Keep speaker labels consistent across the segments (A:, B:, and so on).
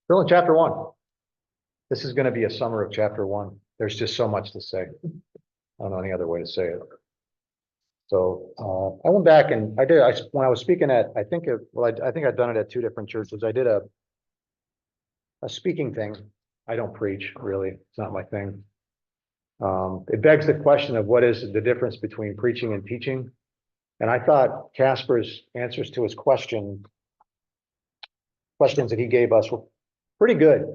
A: Still in chapter one. This is going to be a summer of chapter one. There's just so much to say. I don't know any other way to say it. So I went back and when I was speaking at, I think I've done it at two different churches. I did a speaking thing. I don't preach really. It's not my thing. It begs the question of what is the difference between preaching and teaching. And I thought Casper's answers to his questions that he gave us were pretty good.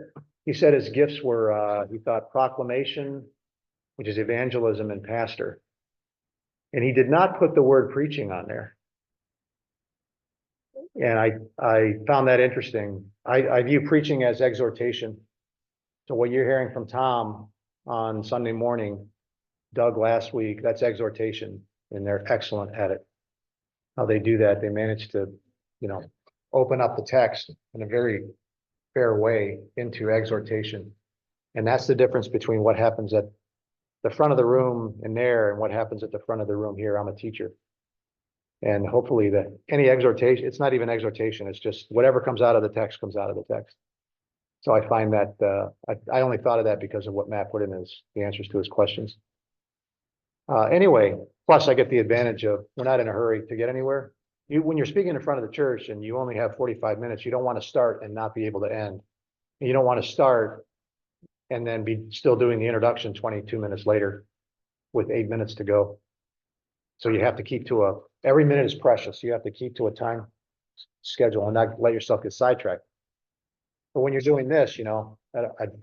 A: He said his gifts were, he thought proclamation, which is evangelism, and pastor. And he did not put the word preaching on there. And I found that interesting. I view preaching as exhortation. So what you're hearing from Tom on Sunday morning, Doug last week, that's exhortation, and they're excellent at it. How they do that, they manage to, open up the text in a very fair way into exhortation. And that's the difference between what happens at the front of the room in there and what happens at the front of the room here. I'm a teacher. And hopefully any exhortation, it's not even exhortation, it's just whatever comes out of the text comes out of the text. So I find that I only thought of that because of what Matt put in the answers to his questions. Anyway, plus I get the advantage of we're not in a hurry to get anywhere. When you're speaking in front of the church and you only have 45 minutes, you don't want to start and not be able to end. You don't want to start and then be still doing the introduction 22 minutes later with 8 minutes to go. So you have to keep to every minute is precious. You have to keep to a time schedule and not let yourself get sidetracked. But when you're doing this,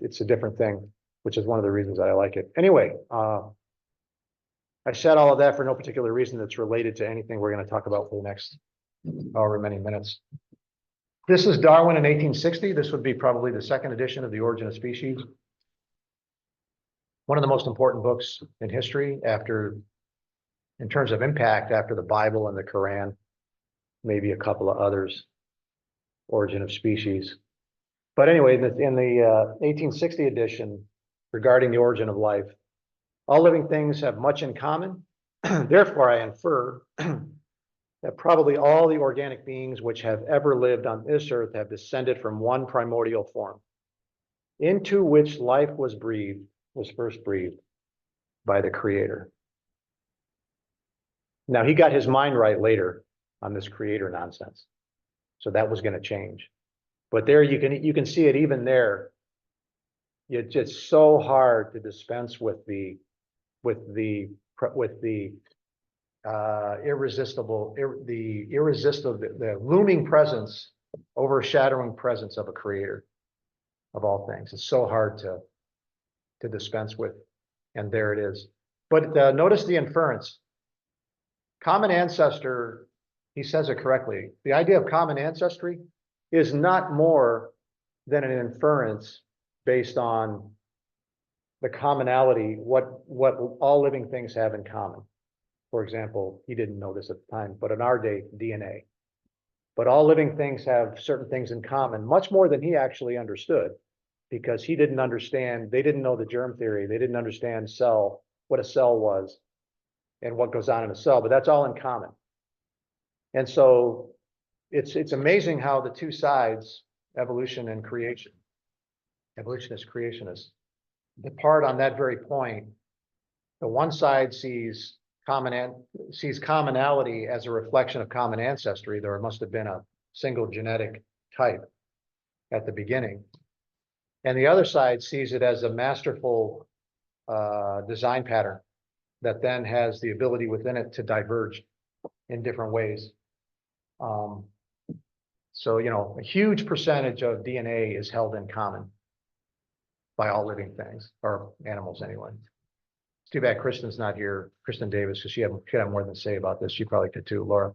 A: it's a different thing, which is one of the reasons that I like it. Anyway, I said all of that for no particular reason that's related to anything we're going to talk about for the next however many minutes. This is Darwin in 1860. This would be probably the second edition of The Origin of Species. One of the most important books in history in terms of impact after the Bible and the Quran, maybe a couple of others, Origin of Species. But anyway, in the 1860 edition regarding the origin of life, all living things have much in common. Therefore, I infer that probably all the organic beings which have ever lived on this earth have descended from one primordial form, into which life was first breathed by the Creator. Now, he got his mind right later on this creator nonsense. So that was going to change. But there you can see it even there. It's just so hard to dispense with the looming presence, overshadowing presence of a creator of all things. It's so hard to dispense with, and there it is. But notice the inference. Common ancestor, he says it correctly. The idea of common ancestry is not more than an inference based on the commonality, what all living things have in common. For example, he didn't know this at the time, but in our day, DNA. But all living things have certain things in common, much more than he actually understood, because he didn't understand, they didn't know the germ theory, they didn't understand what a cell was and what goes on in a cell, but that's all in common. And so it's amazing how the two sides, evolution and creation, evolutionists, creationists, depart on that very point. The one side sees commonality as a reflection of common ancestry. There must have been a single genetic type at the beginning. And the other side sees it as a masterful design pattern that then has the ability within it to diverge in different ways. So, a huge percentage of DNA is held in common by all living things, or animals anyway. It's too bad Kristen's not here, Kristen Davis, because she could have more than to say about this. She probably could too, Laura.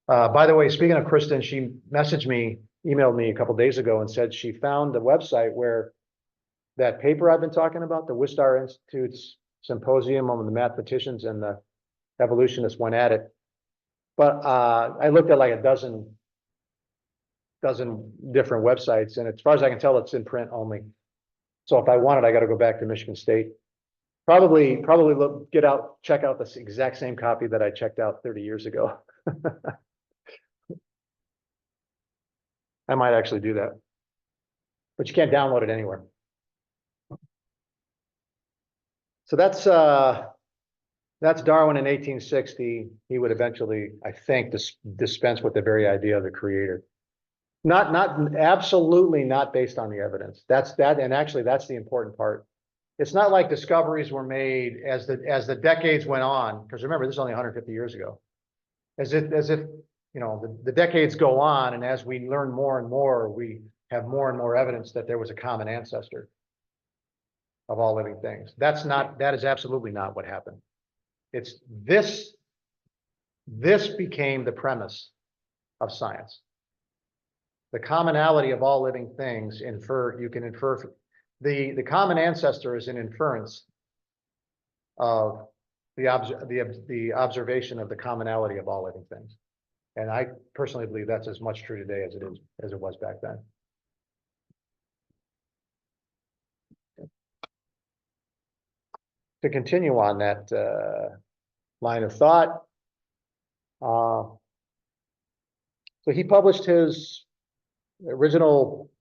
A: By the way, speaking of Kristen, she emailed me a couple days ago and said she found the website where that paper I've been talking about, the Wistar Institute's symposium on the mathematicians and the evolutionists went at it. But I looked at like a dozen different websites, and as far as I can tell, it's in print only. So if I want it, I got to go back to Michigan State. Probably check out the exact same copy that I checked out 30 years ago. I might actually do that. but you can't download it anywhere. So that's Darwin in 1860. He would eventually, I think, dispense with the very idea of the creator. Not absolutely not based on the evidence. And actually that's the important part. It's not like discoveries were made as the decades went on, because remember, this is only 150 years ago. As if you know, the decades go on, and as we learn more and more, we have more and more evidence that there was a common ancestor of all living things. That is absolutely not what happened. It's this became the premise of science. The commonality of all living things you can infer the common ancestor is an inference of the observation of the commonality of all living things. And I personally believe that's as much true today as it was back then. To continue on that line of thought, so he published his original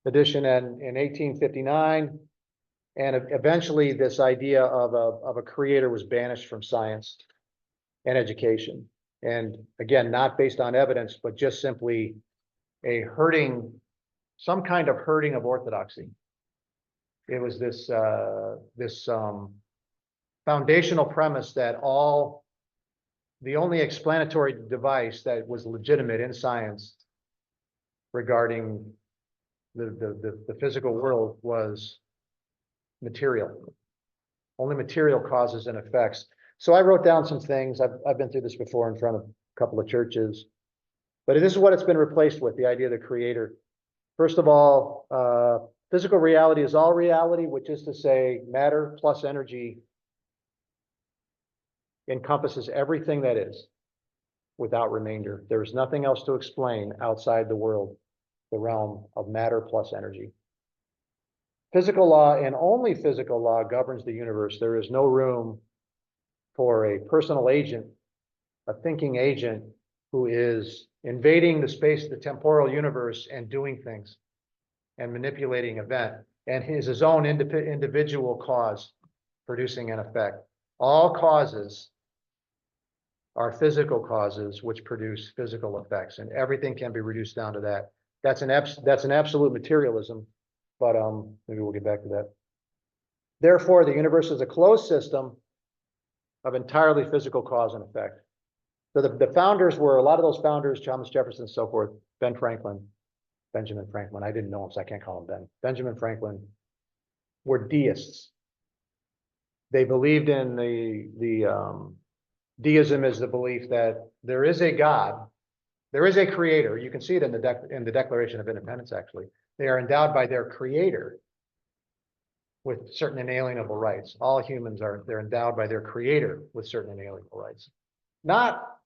A: edition in 1859, and eventually this idea of a creator was banished from science and education. And again, not based on evidence, but just simply some kind of herding of orthodoxy. It was this foundational premise that the only explanatory device that was legitimate in science regarding the physical world was material. Only material causes and effects. So I wrote down some things. I've been through this before in front of a couple of churches, but this is what it's been replaced with: the idea of the creator. First of all, physical reality is all reality, which is to say matter plus energy encompasses everything that is without remainder. There is nothing else to explain outside the world, the realm of matter plus energy. Physical law and only physical law governs the universe. There is no room for a personal agent, a thinking agent who is invading the temporal universe and doing things and manipulating event, and his own individual cause producing an effect. All causes are physical causes which produce physical effects, and everything can be reduced down to that. That's an absolute materialism, but maybe we'll get back to that. Therefore, the universe is a closed system of entirely physical cause and effect. So the founders were, a lot of those founders, Thomas Jefferson and so forth, Benjamin Franklin, I didn't know him, so I can't call him Ben. Benjamin Franklin were deists. They believed in deism is the belief that there is a God, there is a creator. You can see it in the Declaration of Independence, actually. They are endowed by their creator with certain inalienable rights. All humans they're endowed by their creator with certain inalienable rights. Not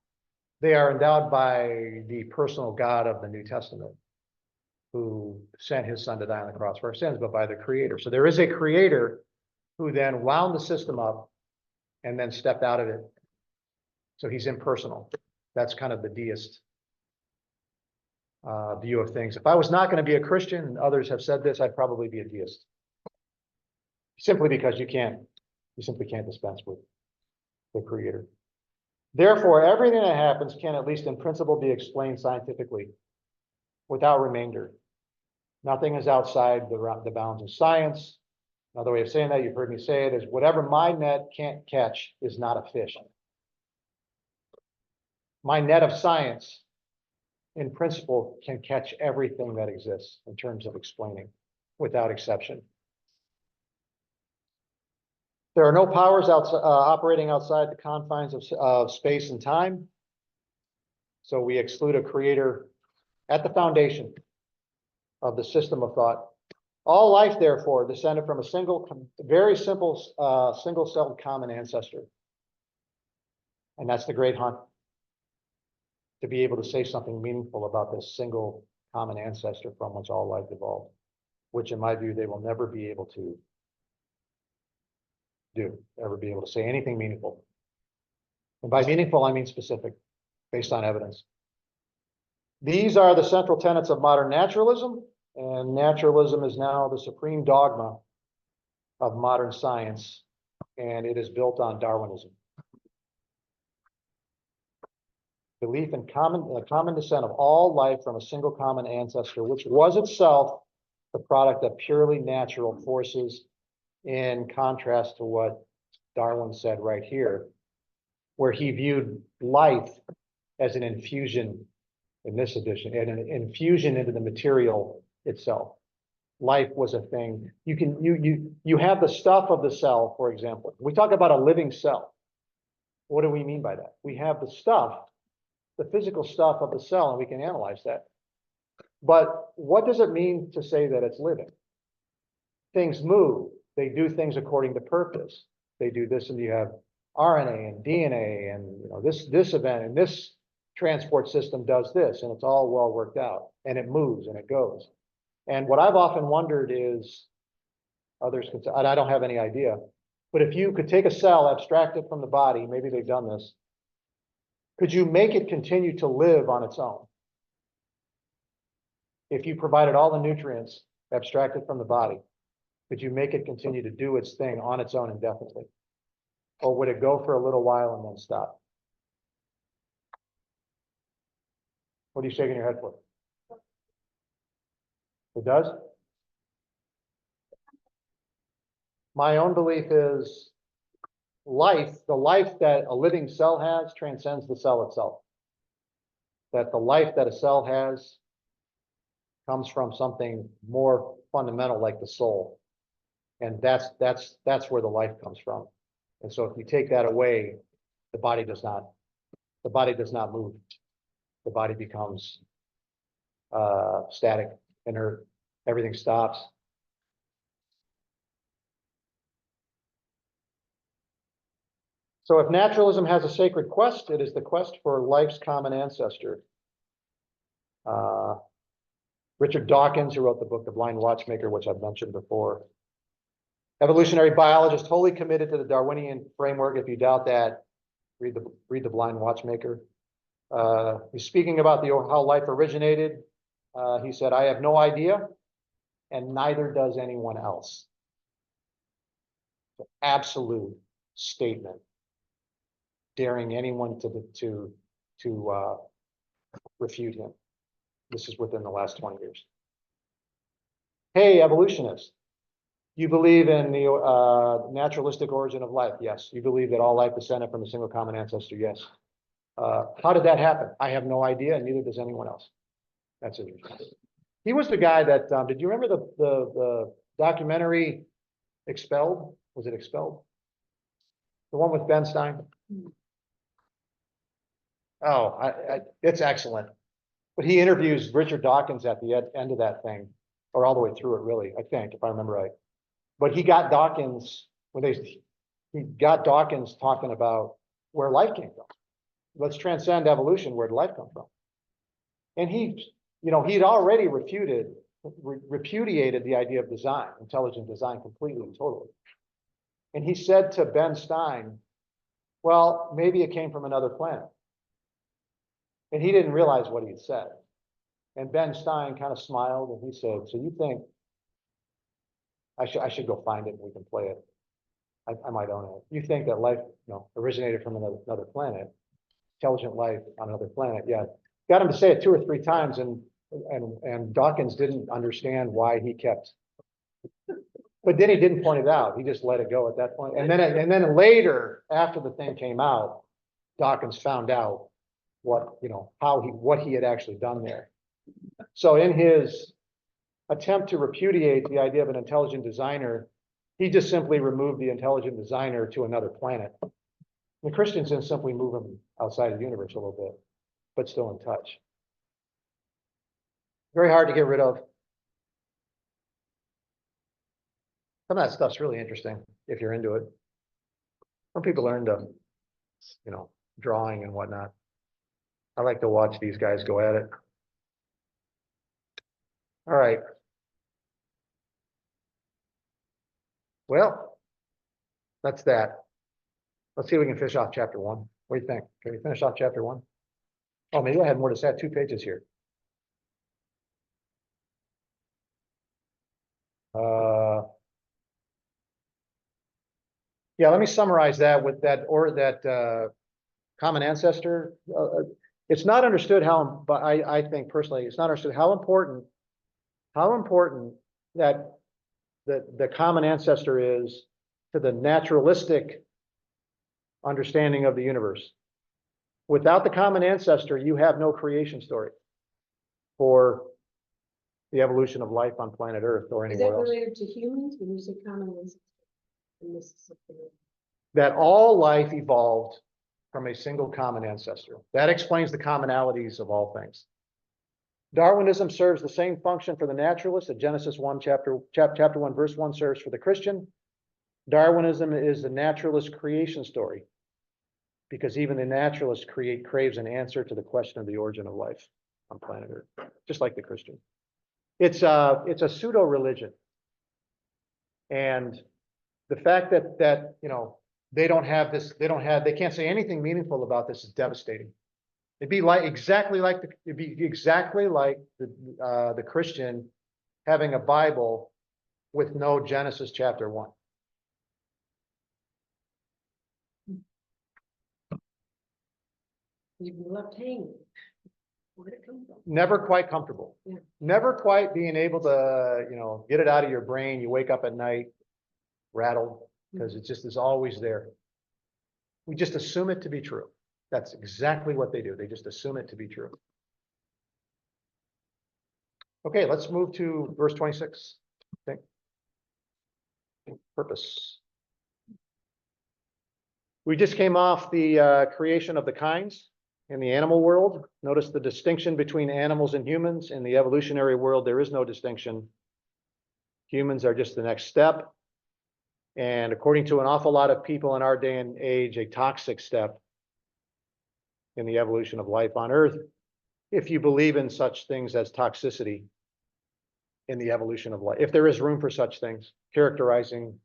A: they are endowed by the personal God of the New Testament, who sent his son to die on the cross for our sins, but by the creator. So there is a creator who then wound the system up and then stepped out of it. So he's impersonal. That's kind of the deist view of things. If I was not going to be a Christian, and others have said this, I'd probably be a deist. Simply because you simply can't dispense with the creator. Therefore, everything that happens can, at least in principle, be explained scientifically without remainder. Nothing is outside the bounds of science. Another way of saying that, you've heard me say it, is whatever my net can't catch is not a fish. My net of science, in principle, can catch everything that exists in terms of explaining without exception. There are no powers operating outside the confines of space and time. So we exclude a creator at the foundation of the system of thought. All life, therefore, descended from a very simple, single-celled common ancestor. And that's the great hunt, to be able to say something meaningful about this single common ancestor from which all life evolved, which in my view, they will never be able to ever be able to say anything meaningful. And by meaningful, I mean specific, based on evidence. These are the central tenets of modern naturalism. And naturalism is now the supreme dogma of modern science, and it is built on Darwinism. Belief in common descent of all life from a single common ancestor, which was itself the product of purely natural forces, in contrast to what Darwin said right here, where he viewed life as an infusion, in this edition, and an infusion into the material itself. Life was a thing. You have the stuff of the cell, for example. We talk about a living cell. What do we mean by that? We have the stuff, the physical stuff of the cell, and we can analyze that. But what does it mean to say that it's living? Things move. They do things according to purpose. They do this, and you have RNA and DNA, and this event, and this transport system does this, and it's all well worked out, and it moves and it goes. And what I've often wondered is, others could say, and I don't have any idea, but if you could take a cell, abstract it from the body, maybe they've done this, could you make it continue to live on its own? If you provided all the nutrients, abstract it from the body, could you make it continue to do its thing on its own indefinitely? Or would it go for a little while and then stop? What are you shaking your head for? It does? My own belief is life, the life that a living cell has transcends the cell itself. That the life that a cell has comes from something more fundamental like the soul. And that's where the life comes from. And so if you take that away, the body does not move. The body becomes static, inert, everything stops. So if naturalism has a sacred quest, it is the quest for life's common ancestor. Richard Dawkins, who wrote the book The Blind Watchmaker, which I've mentioned before. Evolutionary biologist, wholly committed to the Darwinian framework. If you doubt that, read the Blind Watchmaker. He's speaking about how life originated. He said, "I have no idea, and neither does anyone else." Absolute statement, daring anyone to refute him. This is within the last 20 years. Hey, evolutionists, you believe in the naturalistic origin of life? Yes. You believe that all life descended from a single common ancestor? Yes. How did that happen? I have no idea, and neither does anyone else. That's interesting. He was the guy that, did you remember the documentary Expelled? Was it Expelled? The one with Ben Stein? Oh, it's excellent. But he interviews Richard Dawkins at the end of that thing, or all the way through it, really, I think, if I remember right. But he got Dawkins, he got Dawkins talking about where life came from. Let's transcend evolution. Where did life come from? And he'd already repudiated the idea of design, intelligent design, completely and totally. And he said to Ben Stein, well, maybe it came from another planet. And he didn't realize what he had said. And Ben Stein kind of smiled and he said, so you think I should go find it and we can play it. I might own it. You think that life, originated from another planet, intelligent life on another planet? Yeah. Got him to say it 2 or 3 times, and Dawkins didn't understand why he kept. But then he didn't point it out. He just let it go at that point. And then later, after the thing came out, Dawkins found out what he had actually done there. So in his attempt to repudiate the idea of an intelligent designer, he just simply removed the intelligent designer to another planet. The Christians simply move him outside of the universe a little bit, but still in touch. Very hard to get rid of. Some of that stuff's really interesting if you're into it. Some people are into, drawing and whatnot. I like to watch these guys go at it. All right. Well, that's that. Let's see if we can finish off chapter 1. What do you think? Can we finish off chapter 1? Oh, maybe I had more to say. I have 2 pages here. Yeah, let me summarize that with that common ancestor. It's not understood how, but I think personally, it's not understood how important that the common ancestor is to the naturalistic understanding of the universe. Without the common ancestor, you have no creation story for the evolution of life on planet Earth or
B: Is that
A: anywhere else.
B: related to humans when you say common ancestor? And this is something.
A: That all life evolved from a single common ancestor. That explains the commonalities of all things. Darwinism serves the same function for the naturalist that Genesis 1, chapter 1, verse 1 serves for the Christian. Darwinism is the naturalist creation story, because even the naturalist craves an answer to the question of the origin of life on planet Earth, just like the Christian. It's a pseudo religion, and the fact that you know they can't say anything meaningful about this is devastating. It'd be exactly like the Christian having a Bible with no Genesis chapter 1.
B: You've been left hanging. Where'd it come from?
A: Never quite comfortable.
B: Yeah.
A: Never quite being able to, get it out of your brain. You wake up at night rattled because it just is always there. We just assume it to be true. That's exactly what they do. They just assume it to be true. Okay, let's move to verse 26. Okay. Purpose. We just came off the creation of the kinds in the animal world. Notice the distinction between animals and humans. In the evolutionary world, there is no distinction. Humans are just the next step. And according to an awful lot of people in our day and age, a toxic step in the evolution of life on Earth, if you believe in such things as toxicity in the evolution of life, if there is room for such things, characterizing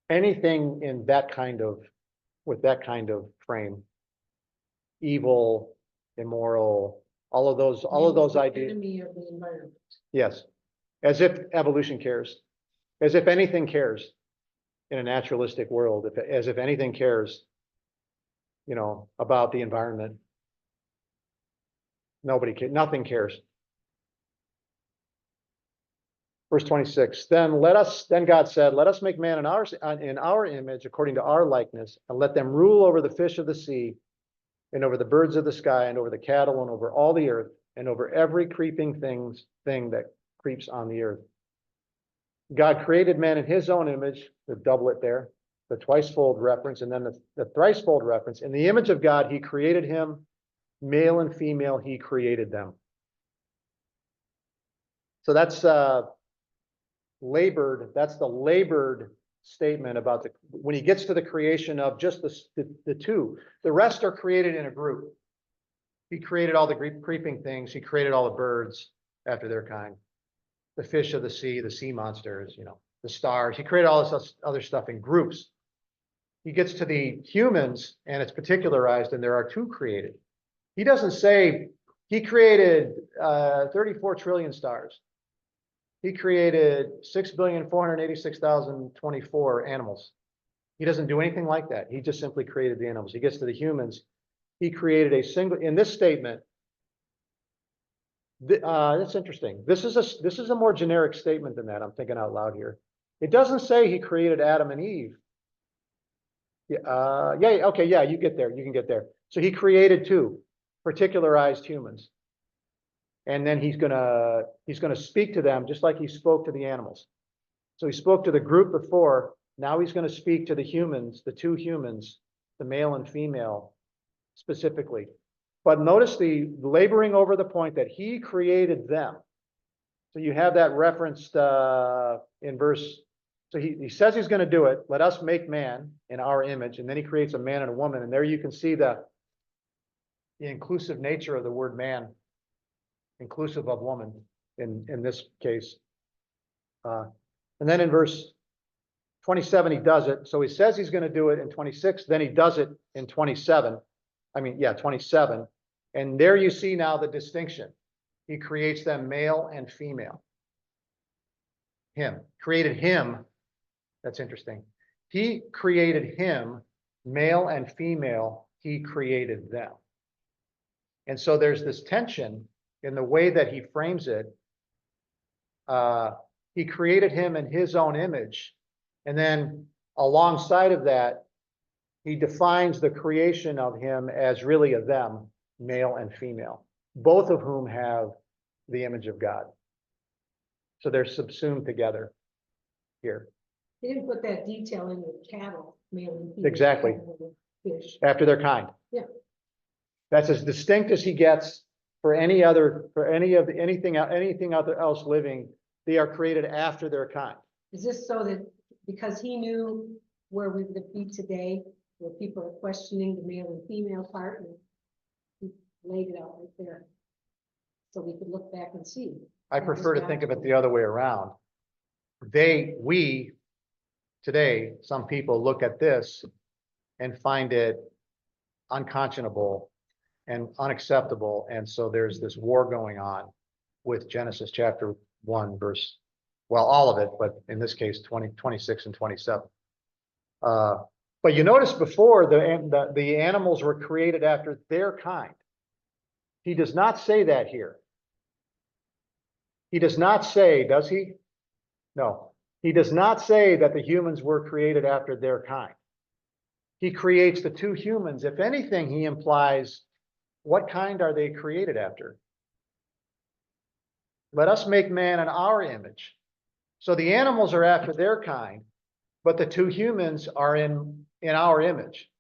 A: anything in that kind of, with that kind of frame, evil, immoral, all of those ideas.
B: Enemy of the environment.
A: Yes, as if evolution cares, as if anything cares in a naturalistic world, as if anything cares, about the environment. Nothing cares. Verse 26, then God said, let us make man in our image, according to our likeness, and let them rule over the fish of the sea, and over the birds of the sky, and over the cattle, and over all the earth, and over every creeping thing that creeps on the earth. God created man in his own image, the doublet there, the twice-fold reference, and then the thrice-fold reference. In the image of God, he created him, male and female, he created them. So that's the labored statement about when he gets to the creation of just the two. The rest are created in a group. He created all the creeping things. He created all the birds after their kind. The fish of the sea monsters, the stars. He created all this other stuff in groups. He gets to the humans and it's particularized, and there are two created. He doesn't say he created 34 trillion stars. He created 6,486,024 animals. He doesn't do anything like that. He just simply created the animals. He gets to the humans. He created a single, in this statement, that's interesting. This is a more generic statement than that. I'm thinking out loud here. It doesn't say he created Adam and Eve. Yeah, okay, yeah, you get there. You can get there. So he created two particularized humans. And then he's gonna speak to them just like he spoke to the animals. So he spoke to the group before. Now he's going to speak to the humans, the two humans, the male and female specifically. But notice the laboring over the point that he created them. So you have that referenced in verse. So he says he's going to do it. Let us make man in our image. And then he creates a man and a woman. And there you can see the inclusive nature of the word man, inclusive of woman in this case. And then in verse 27, he does it. So he says he's going to do it in 26. Then he does it in 27. 27. And there you see now the distinction. He creates them male and female. created him. That's interesting. He created him, male and female, he created them. And so there's this tension in the way that he frames it. He created him in his own image. And then alongside of that, he defines the creation of him as really a them, male and female, both of whom have the image of God. So they're subsumed together here.
B: They didn't put that detail in with cattle, male and female.
A: Exactly.
B: cattle and Fish.
A: After their kind.
B: Yeah.
A: That's as distinct as he gets for anything else living. They are created after their kind.
B: Is this so that, because he knew where we would be today, where people are questioning the male and female part, and he laid it out right there. So we could look back and see.
A: I prefer to think of it the other way around. We, today, some people look at this and find it unconscionable and unacceptable. And so there's this war going on with Genesis chapter 1, verse, well, all of it, but in this case, 26 and 27. But you notice before the animals were created after their kind. He does not say that here. He does not say, does he? No, he does not say that the humans were created after their kind. He creates the two humans. If anything, he implies, what kind are they created after? Let us make man in our image. So the animals are after their kind, but the two humans are in our image.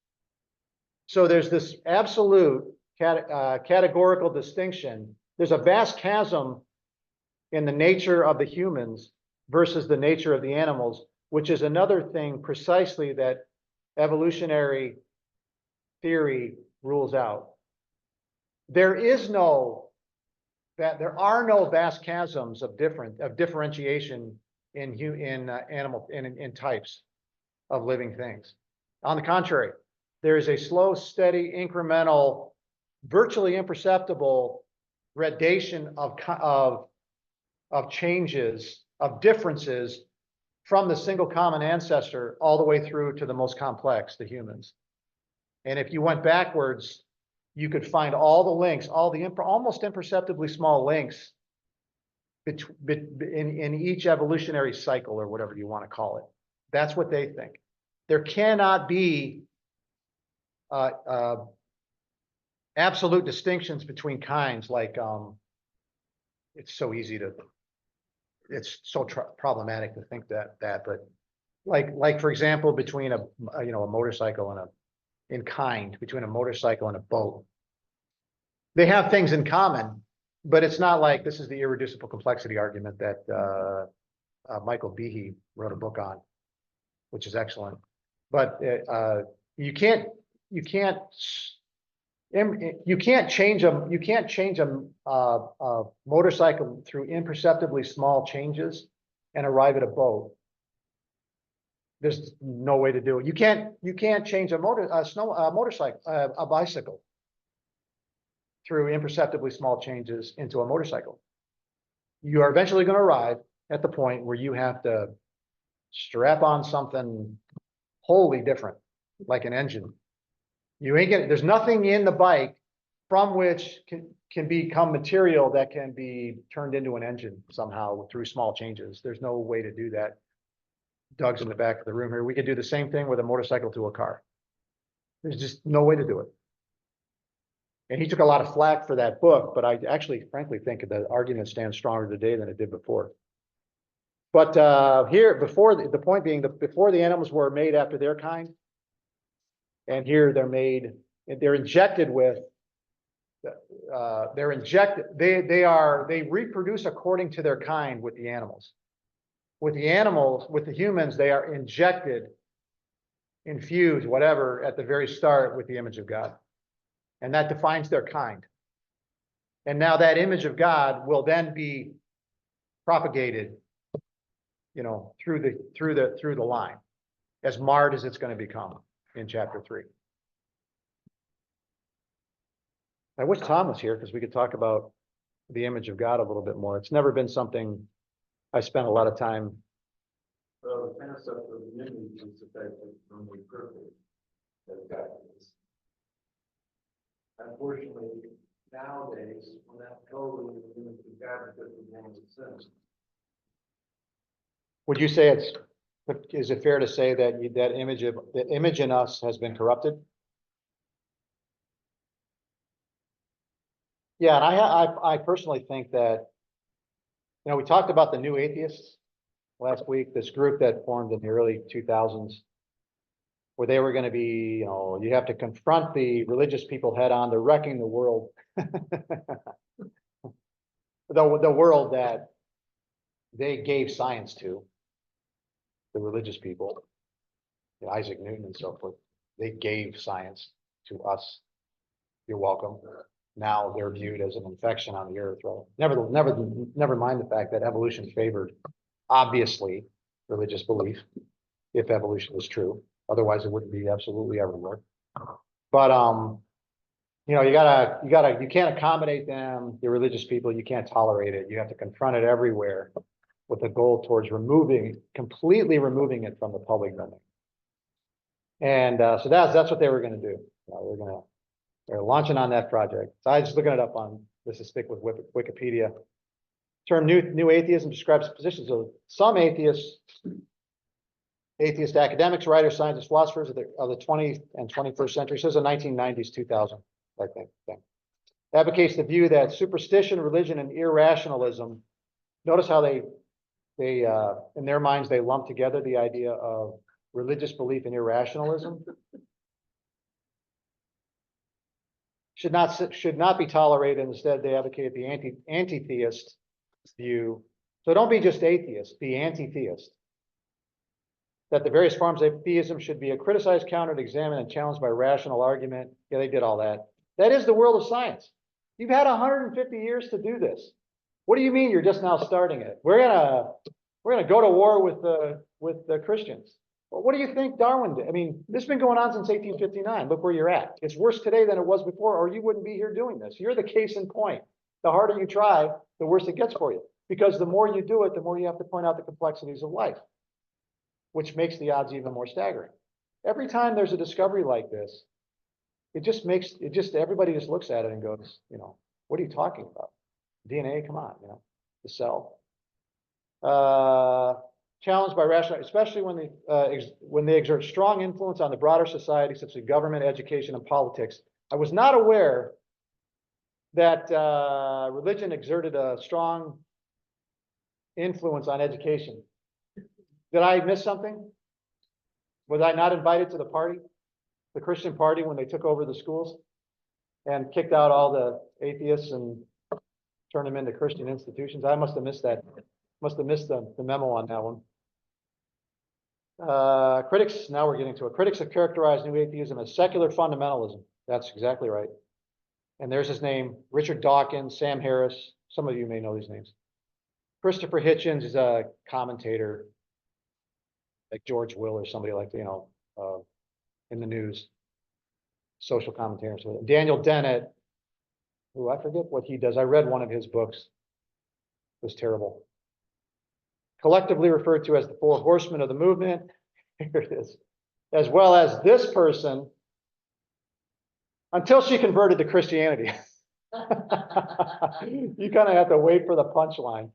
A: So there's this absolute categorical distinction. There's a vast chasm in the nature of the humans versus the nature of the animals, which is another thing precisely that evolutionary theory rules out. There are no vast chasms of differentiation in types of living things. On the contrary, there is a slow, steady, incremental, virtually imperceptible gradation of changes, of differences from the single common ancestor all the way through to the most complex, the humans. And if you went backwards, you could find all the links, all the almost imperceptibly small links in each evolutionary cycle, or whatever you want to call it. That's what they think. There cannot be absolute distinctions between kinds, like it's so easy to, it's so problematic to think that, but like for example, between a motorcycle and between a motorcycle and a boat, they have things in common, but it's not like, this is the irreducible complexity argument that Michael Behe wrote a book on, which is excellent. But you can't change a motorcycle through imperceptibly small changes and arrive at a boat. There's no way to do it. You can't change a bicycle through imperceptibly small changes into a motorcycle. You are eventually going to arrive at the point where you have to strap on something wholly different, like an engine. There's nothing in the bike from which can become material that can be turned into an engine somehow through small changes. There's no way to do that. Doug's in the back of the room here. We could do the same thing with a motorcycle to a car. There's just no way to do it. And he took a lot of flack for that book, but I actually, frankly, think the argument stands stronger today than it did before. But here, the point being that before the animals were made after their kind, and here they're injected with, they reproduce according to their kind with the animals. With the humans, they are injected, infused, whatever, at the very start with the image of God. And that defines their kind. And now that image of God will then be propagated, through the line, as marred as it's going to become in chapter 3. I wish Tom was here because we could talk about the image of God a little bit more. It's never been something I spent a lot of time.
C: So the concept of image is affected from the purpose that God is. Unfortunately, nowadays, we're not totally in the God because of man's sin.
A: Would you say it's, but is it fair to say that that the image in us has been corrupted? Yeah, and I personally think that, we talked about the new atheists last week, this group that formed in the early 2000s, where they were going to be, you have to confront the religious people head on. They're wrecking the world. The world that they gave science to, the religious people, Isaac Newton and so forth, they gave science to us. You're welcome. Now they're viewed as an infection on the earth, right? Never mind the fact that evolution favored, obviously, religious belief, if evolution was true. Otherwise, it wouldn't be absolutely everywhere. But you can't accommodate them, the religious people. You can't tolerate it. You have to confront it everywhere, with a goal towards completely removing it from the public domain. And so that's what they were going to do. They're launching on that project. So I was just looking it up on, this is stick with Wikipedia. Term new atheism describes positions of some atheist academics, writers, scientists, philosophers of the 20th and 21st century. Says the 1990s, 2000, I think. Advocates the view that superstition, religion, and irrationalism. Notice how they in their minds they lump together the idea of religious belief and irrationalism. Should not be tolerated. Instead, they advocate the anti-theist view. So don't be just atheist, be anti-theist. That the various forms of theism should be criticized, countered, examined, and challenged by rational argument. Yeah, they did all that. That is the world of science. You've had 150 years to do this. What do you mean you're just now starting it? We're gonna go to war with the Christians. Well, what do you think Darwin did? I mean, this has been going on since 1859. Look where you're at. It's worse today than it was before, or you wouldn't be here doing this. You're the case in point. The harder you try, the worse it gets for you. Because the more you do it, the more you have to point out the complexities of life, which makes the odds even more staggering. Every time there's a discovery like this, everybody just looks at it and goes, what are you talking about? DNA, come on, the cell. Challenged by rational, especially when they exert strong influence on the broader society, such as government, education, and politics. I was not aware that religion exerted a strong influence on education. Did I miss something? Was I not invited to the party, the Christian party, when they took over the schools and kicked out all the atheists and turned them into Christian institutions? I must have missed that. Must have missed the memo on that one. Critics, now we're getting to it. Critics have characterized new atheism as secular fundamentalism. That's exactly right. And there's his name, Richard Dawkins, Sam Harris. Some of you may know these names. Christopher Hitchens is a commentator, like George Will or somebody like, in the news, social commentator. So Daniel Dennett, who I forget what he does. I read one of his books. It was terrible. Collectively referred to as the four horsemen of the movement. Here it is. As well as this person, until she converted to Christianity. You kind of have to wait for the punchline,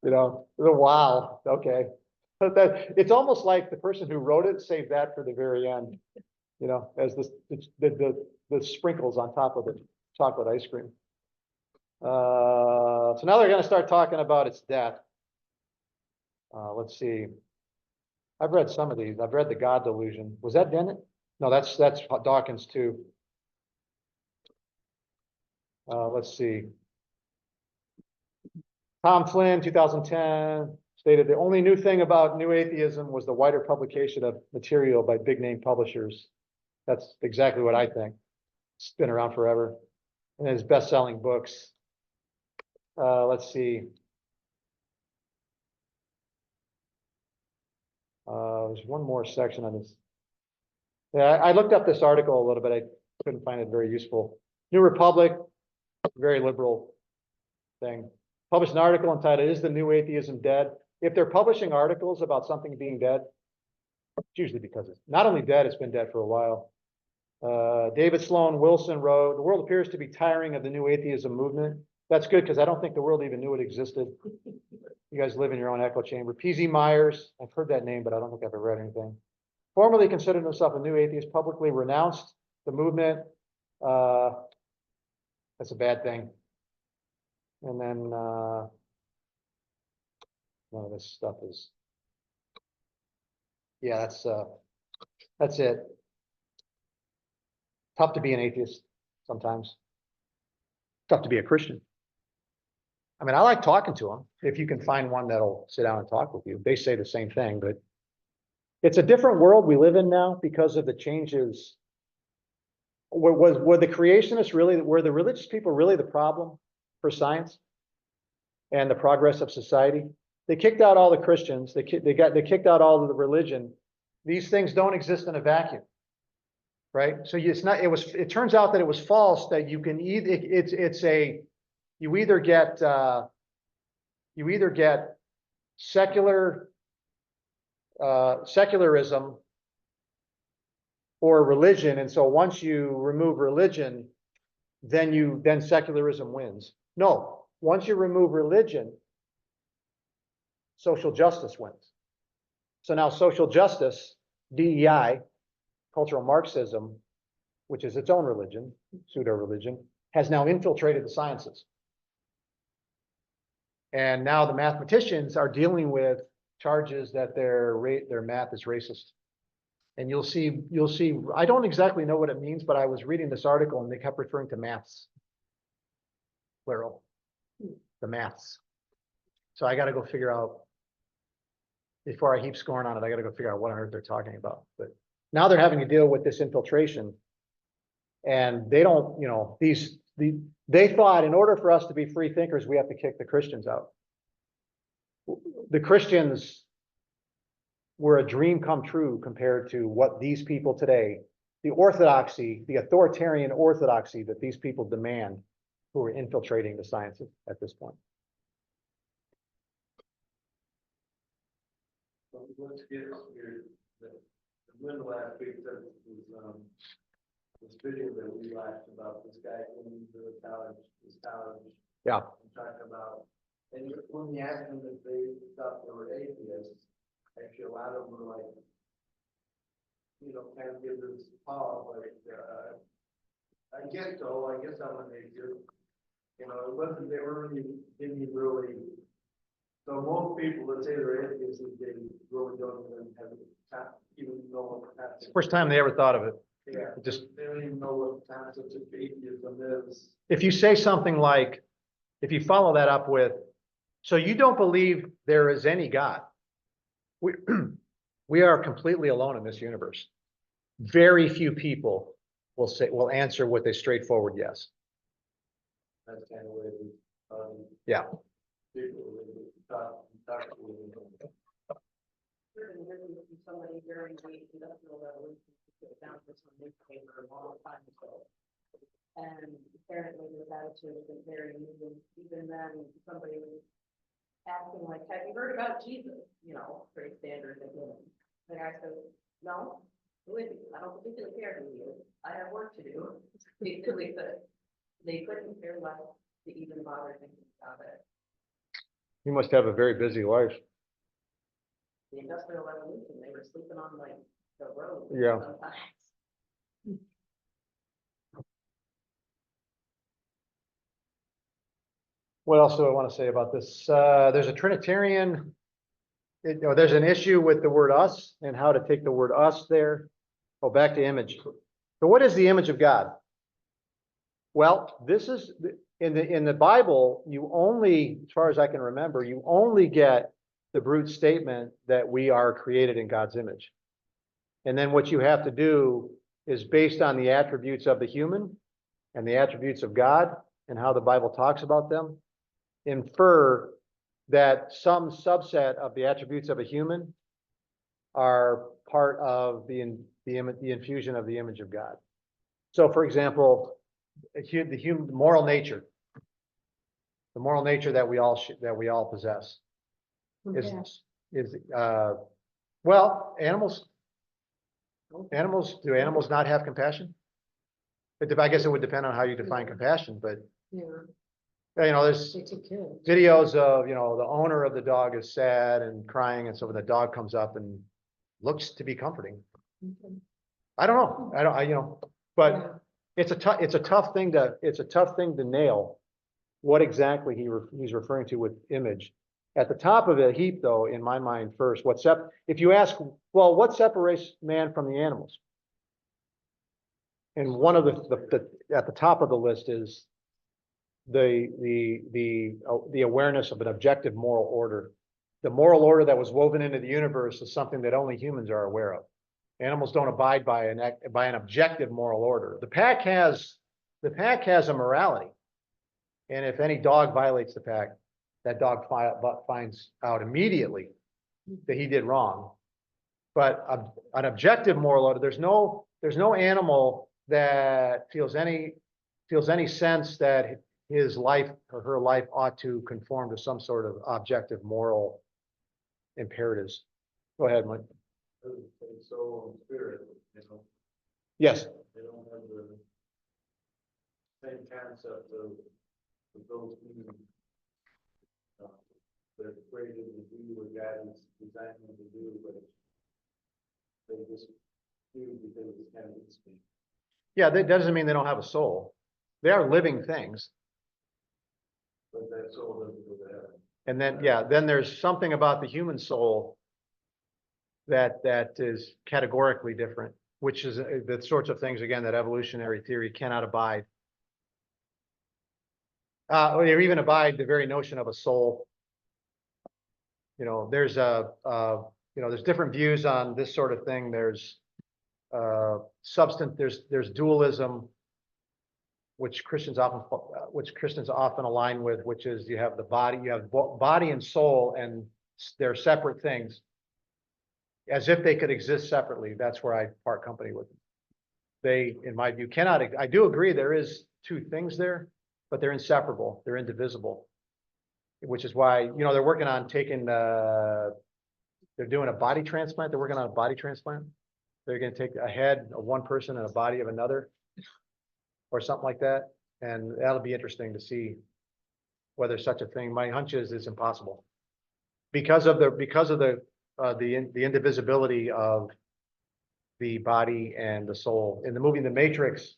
A: wow, okay. It's almost like the person who wrote it saved that for the very end, as the sprinkles on top of the chocolate ice cream. So now they're going to start talking about its death. Let's see. I've read some of these. I've read The God Delusion. Was that Dennett? No, that's Dawkins too. Let's see. Tom Flynn, 2010, stated the only new thing about new atheism was the wider publication of material by big name publishers. That's exactly what I think. It's been around forever. And his best-selling books. Let's see. There's one more section on this. Yeah, I looked up this article a little bit. I couldn't find it very useful. New Republic, very liberal thing. Published an article entitled, "Is the New Atheism Dead?" if they're publishing articles about something being dead, it's usually because it's not only dead, it's been dead for a while. David Sloan Wilson wrote, "The world appears to be tiring of the new atheism movement." That's good because I don't think the world even knew it existed. You guys live in your own echo chamber. P.Z. Myers, I've heard that name, but I don't think I've ever read anything. Formerly considered himself a new atheist, publicly renounced the movement. That's a bad thing. And then none of this stuff is. Yeah, that's it. Tough to be an atheist sometimes. Tough to be a Christian. I mean, I like talking to them. If you can find one that'll sit down and talk with you, they say the same thing, but it's a different world we live in now because of the changes. Were the creationists really, were the religious people really the problem for science and the progress of society? They kicked out all the Christians. They kicked out all of the religion. These things don't exist in a vacuum, right? So it's not. It turns out that it was false. That you can either you either get secularism or religion, and so once you remove religion, then secularism wins. No, once you remove religion, social justice wins. So now social justice, DEI, cultural Marxism, which is its own religion, pseudo-religion, has now infiltrated the sciences. And now the mathematicians are dealing with charges that their math is racist. And you'll see, I don't exactly know what it means, but I was reading this article and they kept referring to maths. Plural. The maths. So I got to go figure out, before I heap scoring on it, I got to go figure out what on earth they're talking about. But now they're having to deal with this infiltration. And they don't, they thought in order for us to be free thinkers, we have to kick the Christians out. The Christians were a dream come true compared to what these people today, the orthodoxy, the authoritarian orthodoxy that these people demand, who are infiltrating the sciences at this point.
C: Let's get here. Linda last week said this video that we watched about this guy going to the college,
A: Yeah.
C: and talking about, and when we asked them if they thought they were atheists, actually a lot of them were like, kind of give this pause, like, I guess so, I guess I'm an atheist. It wasn't, they didn't really, so most people that say they're atheists, they really don't even know what concept.
A: First time they ever thought of it.
C: Yeah, they don't even know what concept of atheism is.
A: If you say something like, if you follow that up with, so you don't believe there is any God. We are completely alone in this universe. Very few people will answer with a straightforward yes.
C: That's kind of way
A: Yeah.
C: people talk to them.
D: Certain written from somebody during the Industrial Revolution to put it down for some newspaper a long time ago. And apparently this attitude was very moving. Even then, somebody was asking like, have you heard about Jesus? Pretty standard. The guy says, no, who is he? I don't particularly care who he is. I have work to do. Basically, they couldn't care less to even bother thinking about it.
A: You must have a very busy life.
D: The Industrial Revolution, they were sleeping on like the road.
A: Yeah.
D: Sometimes.
A: What else do I want to say about this? There's a Trinitarian, there's an issue with the word us and how to take the word us there. Oh, back to image. So what is the image of God? Well, this is in the Bible, you only, as far as I can remember, you only get the brute statement that we are created in God's image. And then what you have to do is, based on the attributes of the human and the attributes of God and how the Bible talks about them, infer that some subset of the attributes of a human are part of the infusion of the image of God. So, for example, the human moral nature, the moral nature that we all possess.
B: Compassion.
A: is, well, do animals not have compassion? I guess it would depend on how you define compassion, but,
B: Yeah,
A: there's
B: they take care of it.
A: videos of, the owner of the dog is sad and crying, and so when the dog comes up and looks to be comforting.
B: Okay.
A: I don't know, but
B: Yeah.
A: it's a tough thing to nail what exactly he's referring to with image. At the top of the heap, though, in my mind, first, if you ask, well, what separates man from the animals? And one of at the top of the list is the awareness of an objective moral order. The moral order that was woven into the universe is something that only humans are aware of. Animals don't abide by an objective moral order. The pack has a morality. And if any dog violates the pack, that dog finds out immediately that he did wrong. But an objective moral order, there's no animal that feels any sense that his life or her life ought to conform to some sort of objective moral imperatives. Go ahead, Mike.
C: Soul and spirit,
A: Yes.
C: they don't have the same concept of those being they're created to do what God is designed them to do, but they just do because it's kind of instinct.
A: Yeah, that doesn't mean they don't have a soul. They are living things.
C: But that soul doesn't go to heaven.
A: And then there's something about the human soul that is categorically different, which is the sorts of things, again, that evolutionary theory cannot abide. Or even abide the very notion of a soul. There's there's different views on this sort of thing. There's there's dualism, which Christians often align with, which is you have body and soul, and they're separate things, as if they could exist separately. That's where I part company with them. They, in my view, cannot. I do agree there is two things there, but they're inseparable. They're indivisible. Which is why, they're working on they're doing a body transplant. They're working on a body transplant. They're going to take a head of one person and a body of another, or something like that. And that'll be interesting to see whether such a thing. My hunch is it's impossible because of the indivisibility of the body and the soul. In the movie The Matrix,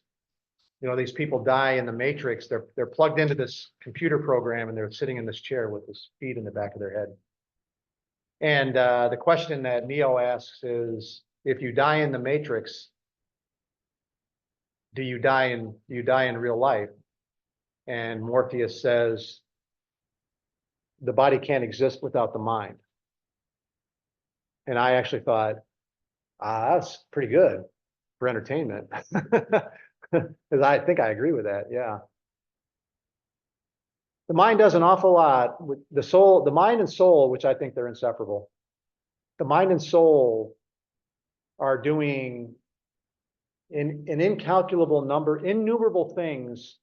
A: these people die in the Matrix. They're plugged into this computer program, and they're sitting in this chair with this feet in the back of their head. And the question that Neo asks is, if you die in the Matrix, do you die in real life? And Morpheus says, the body can't exist without the mind. And I actually thought, that's pretty good for entertainment. Because I think I agree with that. Yeah. The mind does an awful lot with the soul, the mind and soul, which I think they're inseparable. The mind and soul are doing an innumerable things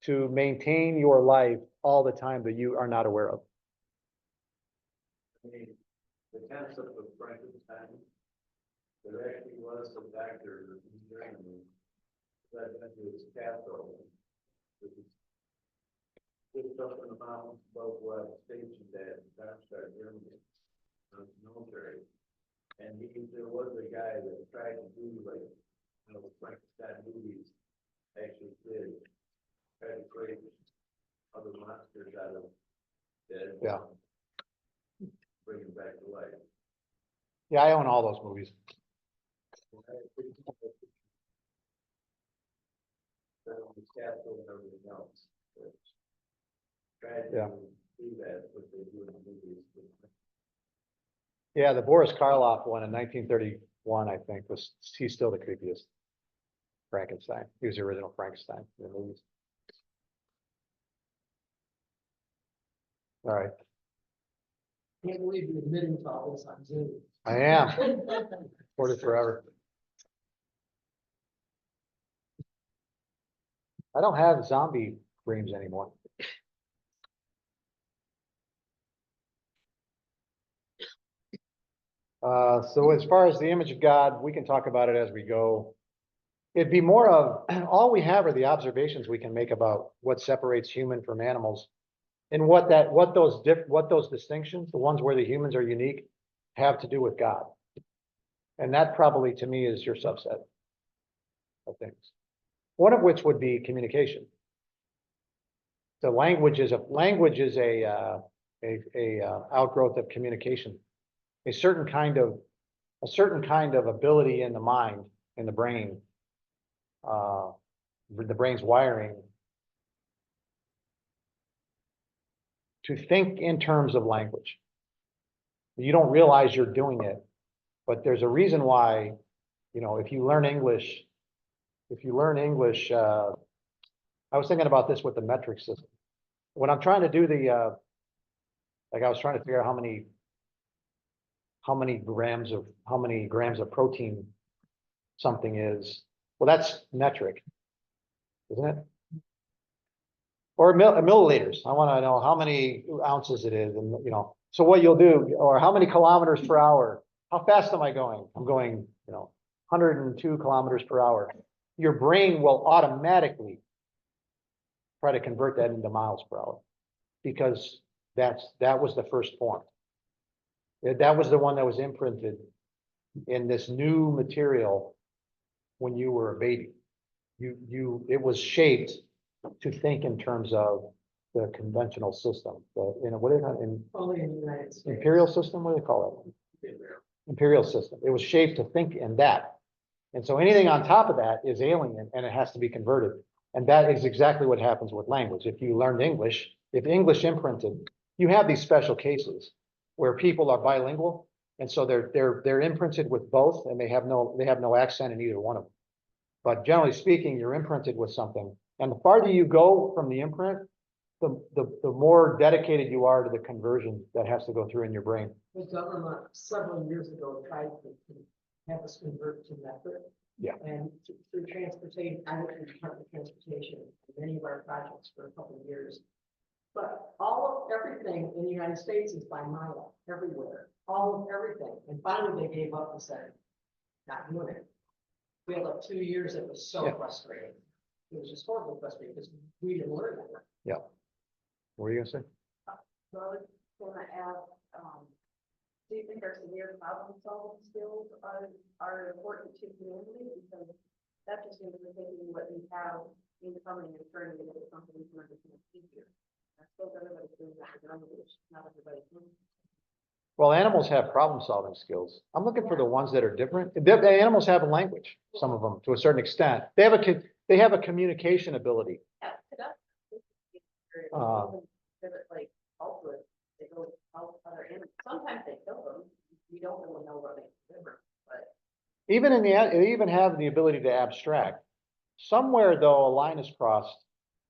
A: to maintain your life all the time that you are not aware of.
C: I mean, the concept of Frankenstein, there actually was a doctor in Germany that went to his castle, which is just up in the mountains above where I was stationed at in Darmstadt, Germany, military. And there was a guy that tried to do Frankenstein movies actually did, try to create other monsters out of dead.
A: Yeah.
C: Bring them back to life.
A: Yeah, I own all those movies.
C: His castle and everything else. Tried
A: Yeah.
C: to do that, but they do in the movies.
A: Yeah, the Boris Karloff one in 1931, I think, he's still the creepiest Frankenstein. He was the original Frankenstein in the movies. All right.
E: Can't believe you're admitting to all this on Zoom.
A: I am. Recorded forever. I don't have zombie dreams anymore. So as far as the image of God, we can talk about it as we go. It'd be more of, all we have are the observations we can make about what separates human from animals. And what those distinctions, the ones where the humans are unique, have to do with God. And that probably to me is your subset of things. One of which would be communication. The language is a outgrowth of communication. A certain kind of ability in the mind, in the brain, the brain's wiring to think in terms of language. You don't realize you're doing it, but there's a reason why, if you learn English, I was thinking about this with the metric system. When I'm trying to do I was trying to figure out how many grams of protein something is. Well, that's metric, isn't it? Or milliliters. I want to know how many ounces it is, and so what you'll do, or how many kilometers per hour. How fast am I going? I'm going, 102 kilometers per hour. Your brain will automatically try to convert that into miles per hour, because that was the first form. That was the one that was imprinted in this new material when you were a baby. It was shaped to think in terms of the conventional system, what is it,
E: Only in the United States.
A: imperial system, what do they call it? Imperial system. It was shaped to think in that. And so anything on top of that is alien, and it has to be converted. And that is exactly what happens with language. If you learned English, if English imprinted, you have these special cases where people are bilingual, and so they're imprinted with both, and they have no accent in either one of them. But generally speaking, you're imprinted with something. And the farther you go from the imprint, the more dedicated you are to the conversion that has to go through in your brain.
E: The government several years ago tried to have us convert to metric.
A: Yeah.
E: And through transportation, I worked in the Department of Transportation, in many of our projects for a couple of years. But everything in the United States is by mile, everywhere, all of everything. And finally they gave up and said, not doing it. We had like 2 years, it was so
A: Yeah.
E: frustrating. It was just horribly frustrating because we didn't learn that.
A: What were you gonna say?
D: So I was gonna ask, do you think our severe problem solving skills are important to humanity? Because that just means we're taking what we have in common and turning it into something we can understand easier. I suppose everybody's doing that with language, not everybody's doing it.
A: Well, animals have problem-solving skills. I'm looking for the ones that are different. The animals have a language, some of them, to a certain extent. They have a communication ability.
D: Yeah, to us, they're like also they go help other animals. Sometimes they kill them. We don't really know what makes them different, but
A: They even have the ability to abstract. Somewhere, though, a line is crossed.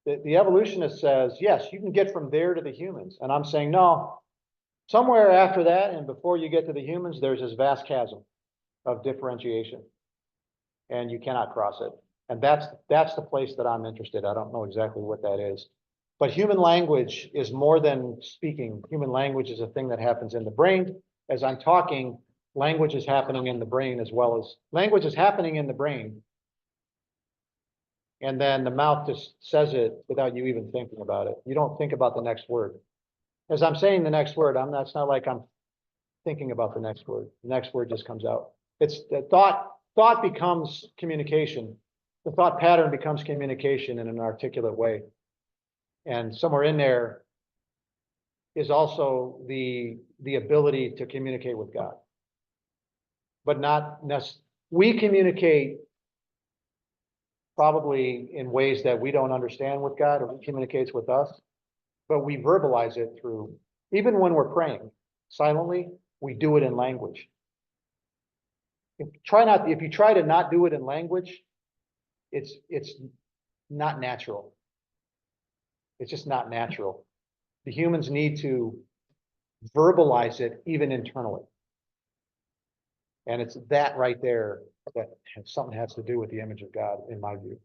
A: The evolutionist says, yes, you can get from there to the humans. And I'm saying, no, somewhere after that and before you get to the humans, there's this vast chasm of differentiation. And you cannot cross it. And that's the place that I'm interested. I don't know exactly what that is. But human language is more than speaking. Human language is a thing that happens in the brain. As I'm talking, language is happening in the brain as well as language is happening in the brain. And then the mouth just says it without you even thinking about it. You don't think about the next word. As I'm saying the next word, it's not like I'm thinking about the next word. The next word just comes out. It's the thought becomes communication. The thought pattern becomes communication in an articulate way. And somewhere in there is also the ability to communicate with God. But not necessarily, we communicate probably in ways that we don't understand with God, or He communicates with us, but we verbalize it through, even when we're praying silently, we do it in language. If you try to not do it in language, it's not natural. It's just not natural. The humans need to verbalize it even internally. And it's that right there that something has to do with the image of God, in my view.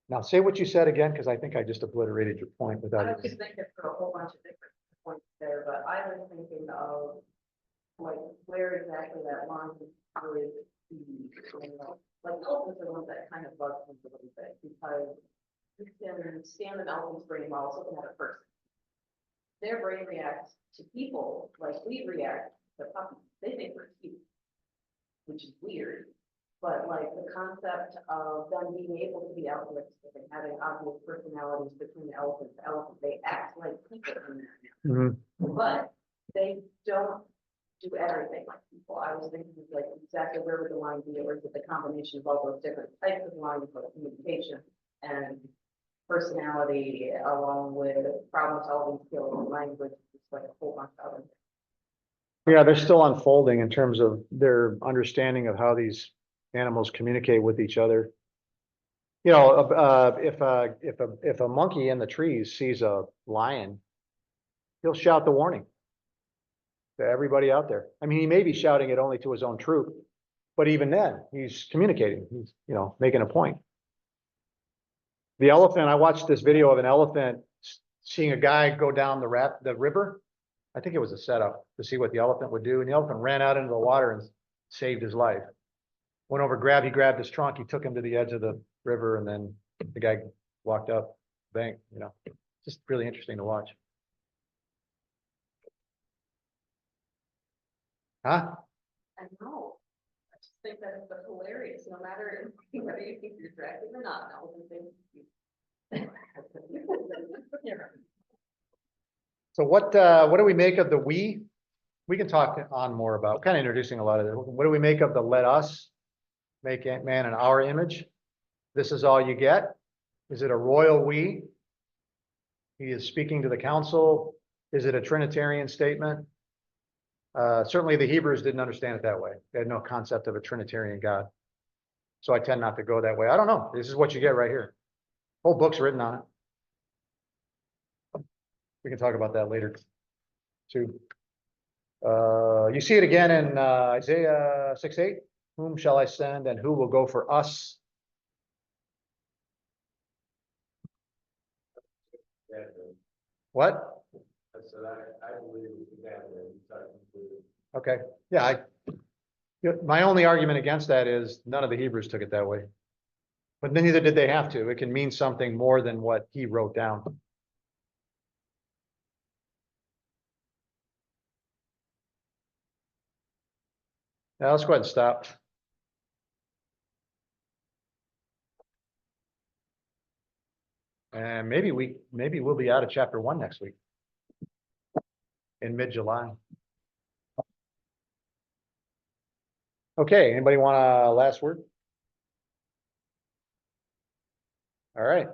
A: Now, say what you said again, because I think I just obliterated your point without
D: I was
A: even.
D: just thinking for a whole bunch of different points there, but I was thinking of like, where exactly that line would be, you know, like, elephants are ones that kind of bug me a little bit, because you can stand an elephant's brain while it's looking at a person. Their brain reacts to people like we react to puppies, they think we're cute, which is weird. But like the concept of them being able to be altruistic and having obvious personalities between the elephant to elephant, they act like people in there now.
A: Mhm.
D: But they don't do everything like people. I was thinking like exactly where would the line be, or is it the combination of all those different types of lines of communication and personality along with problem solving skills and language, it's like a whole bunch of other.
A: Yeah, they're still unfolding in terms of their understanding of how these animals communicate with each other. You know, if a monkey in the trees sees a lion, he'll shout the warning to everybody out there. I mean, he may be shouting it only to his own troop, but even then, he's communicating, he's, you know, making a point. The elephant, I watched this video of an elephant seeing a guy go down the river. I think it was a setup to see what the elephant would do, and the elephant ran out into the water and saved his life. Went over, he grabbed his trunk, he took him to the edge of the river, and then the guy walked up bank, you know, just really interesting to watch. Huh?
D: I know. I just think that it's hilarious, no matter whether you think you're attractive or not, I don't think you.
A: So what do we make of the we? We can talk on more about, kind of introducing a lot of it. What do we make of the let us make man in our image? This is all you get. Is it a royal we? He is speaking to the council. Is it a Trinitarian statement? Certainly the Hebrews didn't understand it that way. They had no concept of a Trinitarian God. So I tend not to go that way. I don't know. This is what you get right here. Whole book's written on it. We can talk about that later too. You see it again in Isaiah 6:8. Whom shall I send and who will go for us? What?
C: I said, I believe it's that way.
A: Okay, yeah, my only argument against that is none of the Hebrews took it that way. But neither did they have to. It can mean something more than what he wrote down. Now let's go ahead and stop. And maybe we'll be out of chapter 1 next week. In mid-July. Okay, anybody want a last word? All right.